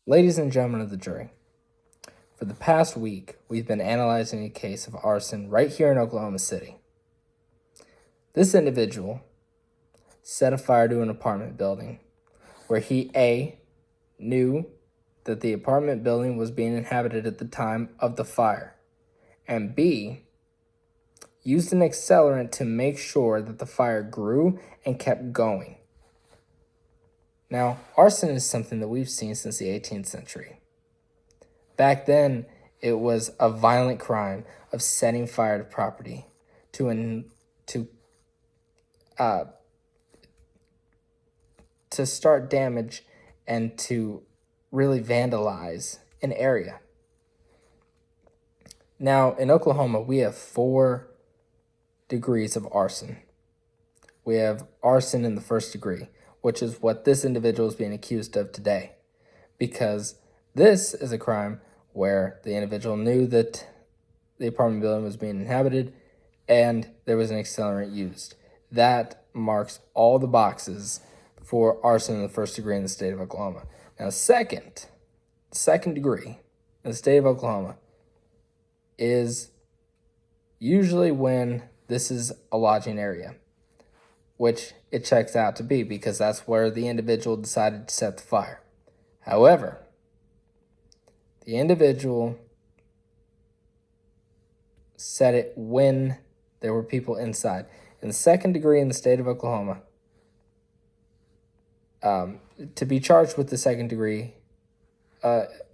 Ladies and gentlemen of the jury, for the past week, we've been analyzing a case of arson right here in Oklahoma City. This individual set a fire to an apartment building where he A, knew that the apartment building was being inhabited at the time of the fire, and B, used an accelerant to make sure that the fire grew and kept going. Now, arson is something that we've seen since the 18th century. Back then, it was a violent crime of setting fire to property to start damage and to really vandalize an area. Now, in Oklahoma, we have 4 degrees of arson. We have arson in the first degree, which is what this individual is being accused of today, because this is a crime where the individual knew that the apartment building was being inhabited and there was an accelerant used. That marks all the boxes for arson in the first degree in the state of Oklahoma. Now, second degree in the state of Oklahoma is usually when this is a lodging area, which it checks out to be because that's where the individual decided to set the fire. However, the individual set it when there were people inside. In the second degree in the state of Oklahoma, to be charged with the second degree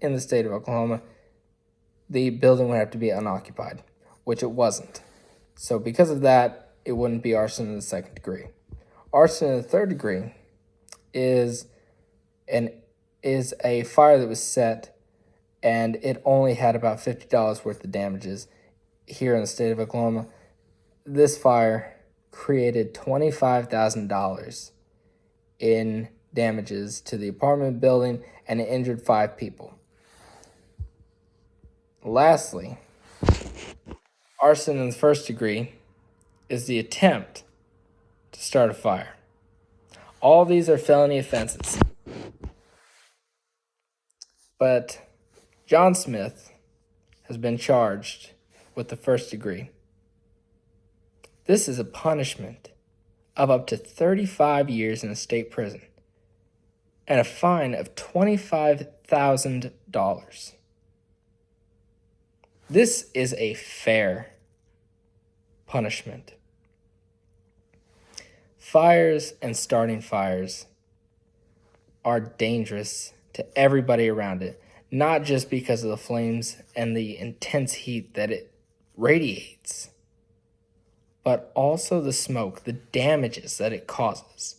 in the state of Oklahoma, the building would have to be unoccupied, which it wasn't. So because of that, it wouldn't be arson in the second degree. Arson in the third degree is a fire that was set and it only had about $50 worth of damages. Here in the state of Oklahoma, this fire created $25,000 in damages to the apartment building, and it injured 5 people. Lastly, arson in the first degree is the attempt to start a fire. All these are felony offenses. But John Smith has been charged with the first degree. This is a punishment of up to 35 years in a state prison and a fine of $25,000. This is a fair punishment. Fires and starting fires are dangerous to everybody around it, not just because of the flames and the intense heat that it radiates, but also the smoke, the damages that it causes.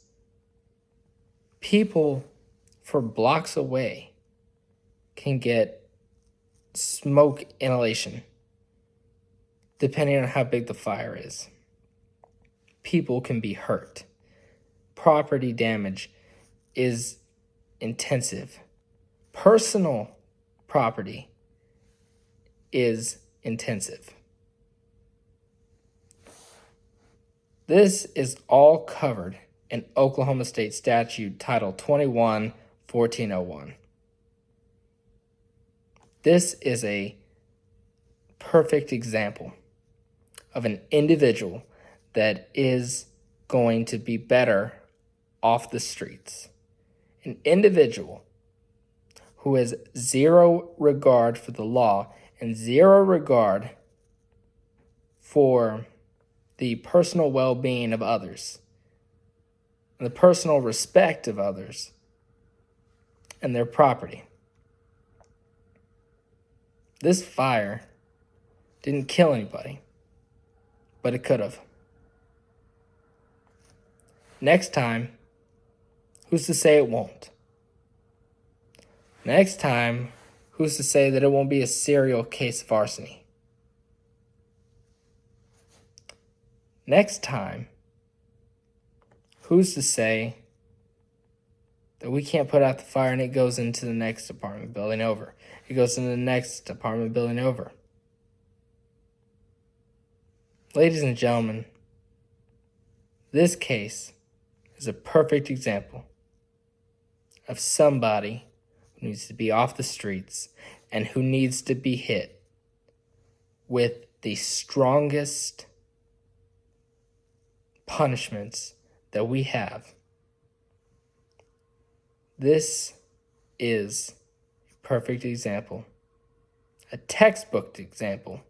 People for blocks away can get smoke inhalation, depending on how big the fire is. People can be hurt. Property damage is intensive. Personal property is intensive. This is all covered in Oklahoma State Statute Title 21-1401. This is a perfect example of an individual that is going to be better off the streets. An individual who has zero regard for the law and zero regard for the personal well-being of others, and the personal respect of others and their property. This fire didn't kill anybody, but it could have. Next time, who's to say it won't? Next time, who's to say that it won't be a serial case of larceny? Next time, who's to say that we can't put out the fire and it goes into the next apartment building over? It goes into the next apartment building over. Ladies and gentlemen, this case is a perfect example of somebody who needs to be off the streets, and who needs to be hit with the strongest punishments that we have. This is a perfect example, a textbook example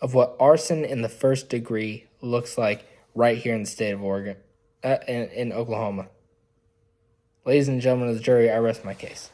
of what arson in the first degree looks like right here in the state of Oregon, in Oklahoma. Ladies and gentlemen of the jury, I rest my case.